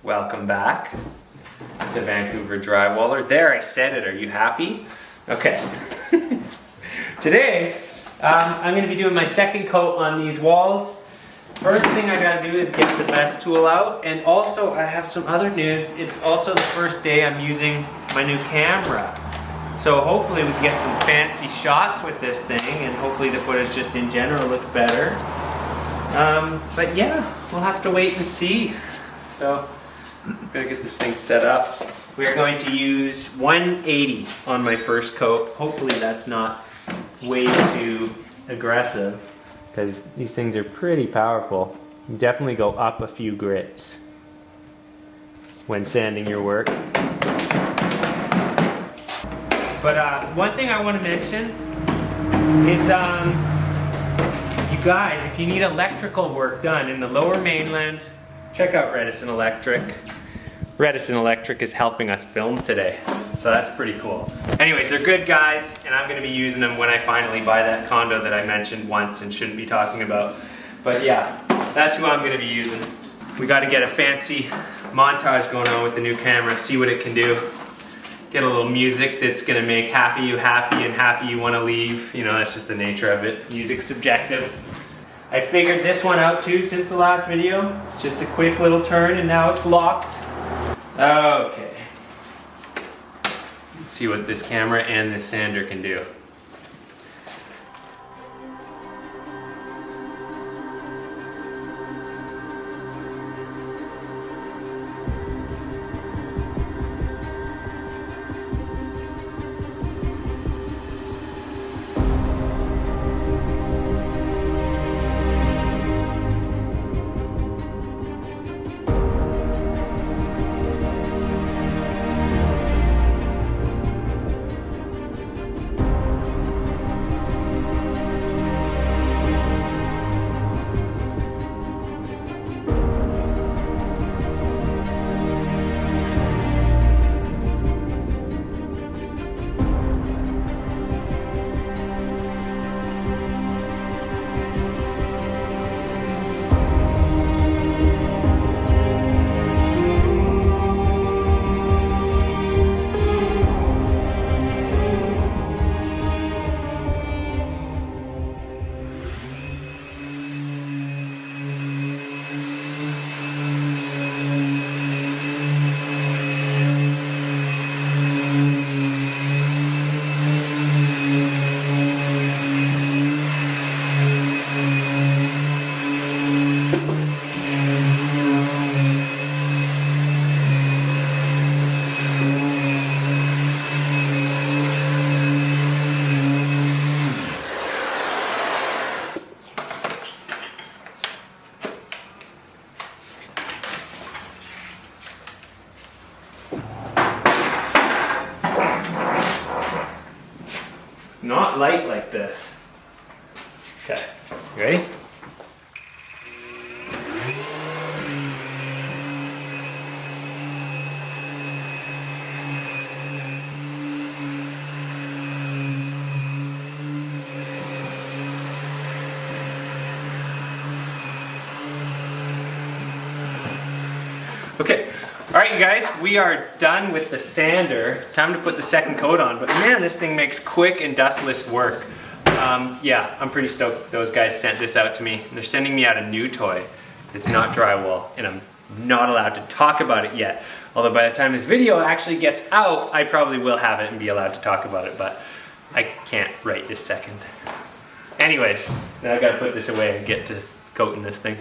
Welcome back to Vancouver Drywaller. There, I said it. Are you happy? Okay. Today, I'm going to be doing my second coat on these walls. First thing I got to do is get the best tool out, and also I have some other news. It's also the first day I'm using my new camera. So hopefully we can get some fancy shots with this thing, and hopefully the footage just in general looks better. But yeah, we'll have to wait and see. So I'm gonna get this thing set up. We are going to use 180 on my first coat. Hopefully that's not way too aggressive, because these things are pretty powerful. You definitely go up a few grits when sanding your work. But one thing I want to mention is you guys, if you need electrical work done in the Lower Mainland, check out Redison Electric. Redison Electric is helping us film today, so that's pretty cool. Anyways, they're good guys, and I'm going to be using them when I finally buy that condo that I mentioned once and shouldn't be talking about. But yeah, that's who I'm going to be using. We got to get a fancy montage going on with the new camera, see what it can do. Get a little music that's going to make half of you happy and half of you want to leave. You know, that's just the nature of it. Music's subjective. I figured this one out too since the last video. It's just a quick little turn and now it's locked. Okay. Let's see what this camera and this sander can do. Not light like this. Okay, you ready? Okay. All right, you guys, we are done with the sander. Time to put the second coat on, but man, this thing makes quick and dustless work. Yeah, I'm pretty stoked those guys sent this out to me. They're sending me out a new toy. It's not drywall, and I'm not allowed to talk about it yet. Although by the time this video actually gets out, I probably will have it and be allowed to talk about it, but I can't right this second. Anyways, now I gotta put this away and get to coating this thing.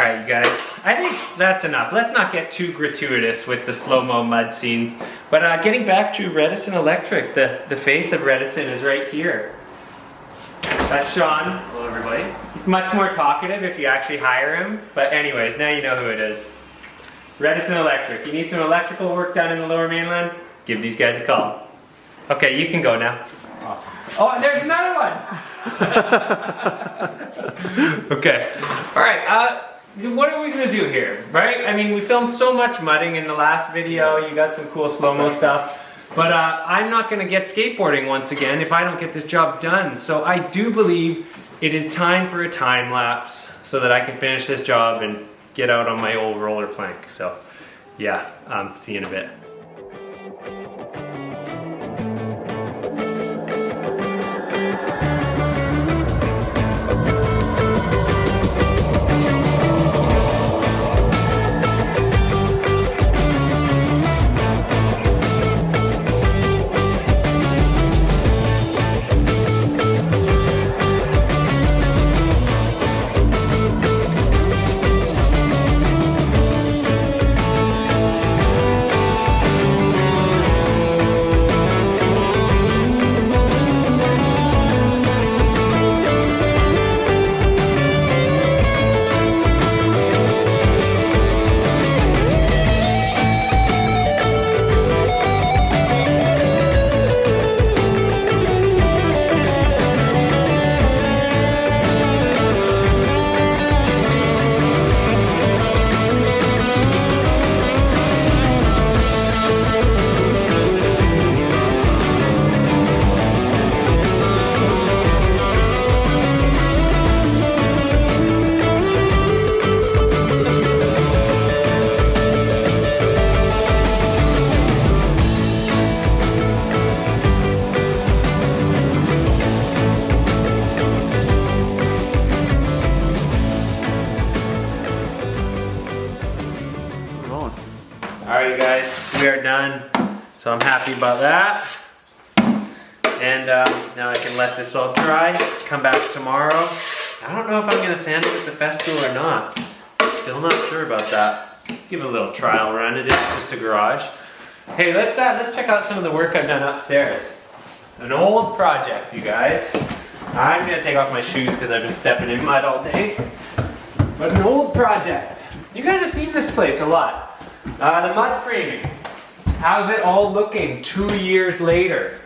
Alright, you guys, I think that's enough. Let's not get too gratuitous with the slow-mo mud scenes. But getting back to Redison Electric, the face of Redison is right here. That's Sean. Hello, everybody. He's much more talkative if you actually hire him. But anyways, now you know who it is. Redison Electric. You need some electrical work done in the Lower Mainland? Give these guys a call. Okay, you can go now. Awesome. Oh, and there's another one! Okay. Alright, what are we gonna do here, right? I mean, we filmed so much mudding in the last video. You got some cool slow-mo stuff. But I'm not gonna get skateboarding once again if I don't get this job done. So I do believe it is time for a time lapse so that I can finish this job and get out on my old roller plank. So yeah, see you in a bit. Alright guys, we are done. So I'm happy about that. And now I can let this all dry, come back tomorrow. I don't know if I'm going to sand it at the festival or not. Still not sure about that. Give it a little trial run. It is just a garage. Hey, let's check out some of the work I've done upstairs. An old project, you guys. I'm going to take off my shoes because I've been stepping in mud all day. But an old project. You guys have seen this place a lot. The mud framing. How's it all looking 2 years later?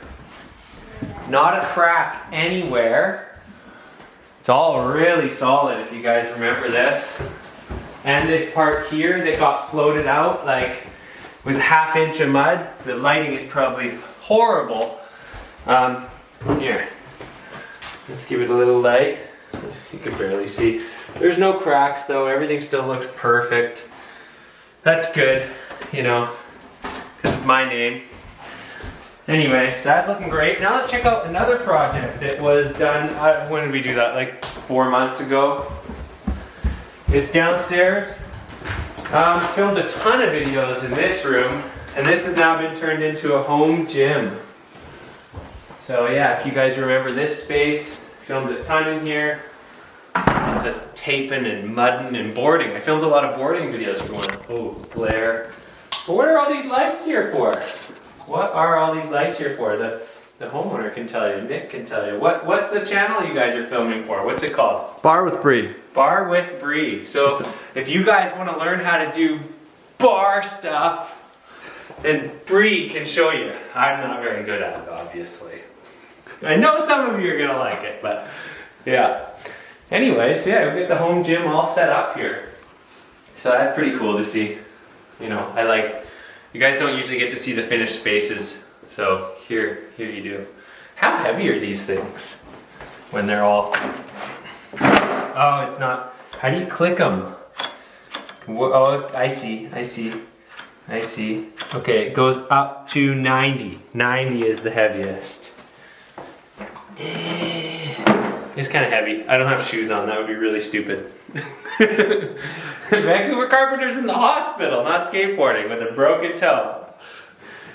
Not a crack anywhere. It's all really solid if you guys remember this. And this part here that got floated out like with 1/2 inch of mud. The lighting is probably horrible. Here, let's give it a little light. You can barely see. There's no cracks though, everything still looks perfect. That's good, you know, because it's my name. Anyways, that's looking great. Now let's check out another project that was done, when did we do that? Like 4 months ago. It's downstairs. Filmed a ton of videos in this room, and this has now been turned into a home gym. So yeah, if you guys remember this space, filmed a ton in here. Lots of taping and mudding and boarding. I filmed a lot of boarding videos for once. Oh, glare. But what are all these lights here for? What are all these lights here for? The homeowner can tell you, Nick can tell you. What's the channel you guys are filming for? What's it called? Bar with Bree. Bar with Bree. So if you guys want to learn how to do bar stuff, then Bree can show you. I'm not very good at it, obviously. I know some of you are gonna like it, but yeah. Anyways, yeah, we got the home gym all set up here. So that's pretty cool to see. You know, you guys don't usually get to see the finished spaces. So here you do. How heavy are these things when they're all, oh, it's not, how do you click them? Oh, I see. Okay, it goes up to 90. 90 is the heaviest. It's kind of heavy. I don't have shoes on. That would be really stupid. Vancouver Carpenter's in the hospital, not skateboarding with a broken toe.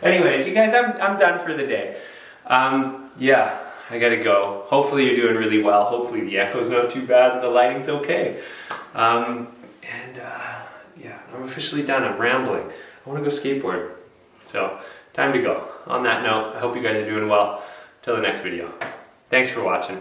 Anyways, you guys, I'm done for the day. Yeah, I gotta go. Hopefully you're doing really well. Hopefully the echo's not too bad and the lighting's okay. And And yeah, I'm officially done. I'm rambling. I want to go skateboard. So, time to go. On that note, I hope you guys are doing well. Till the next video. Thanks for watching.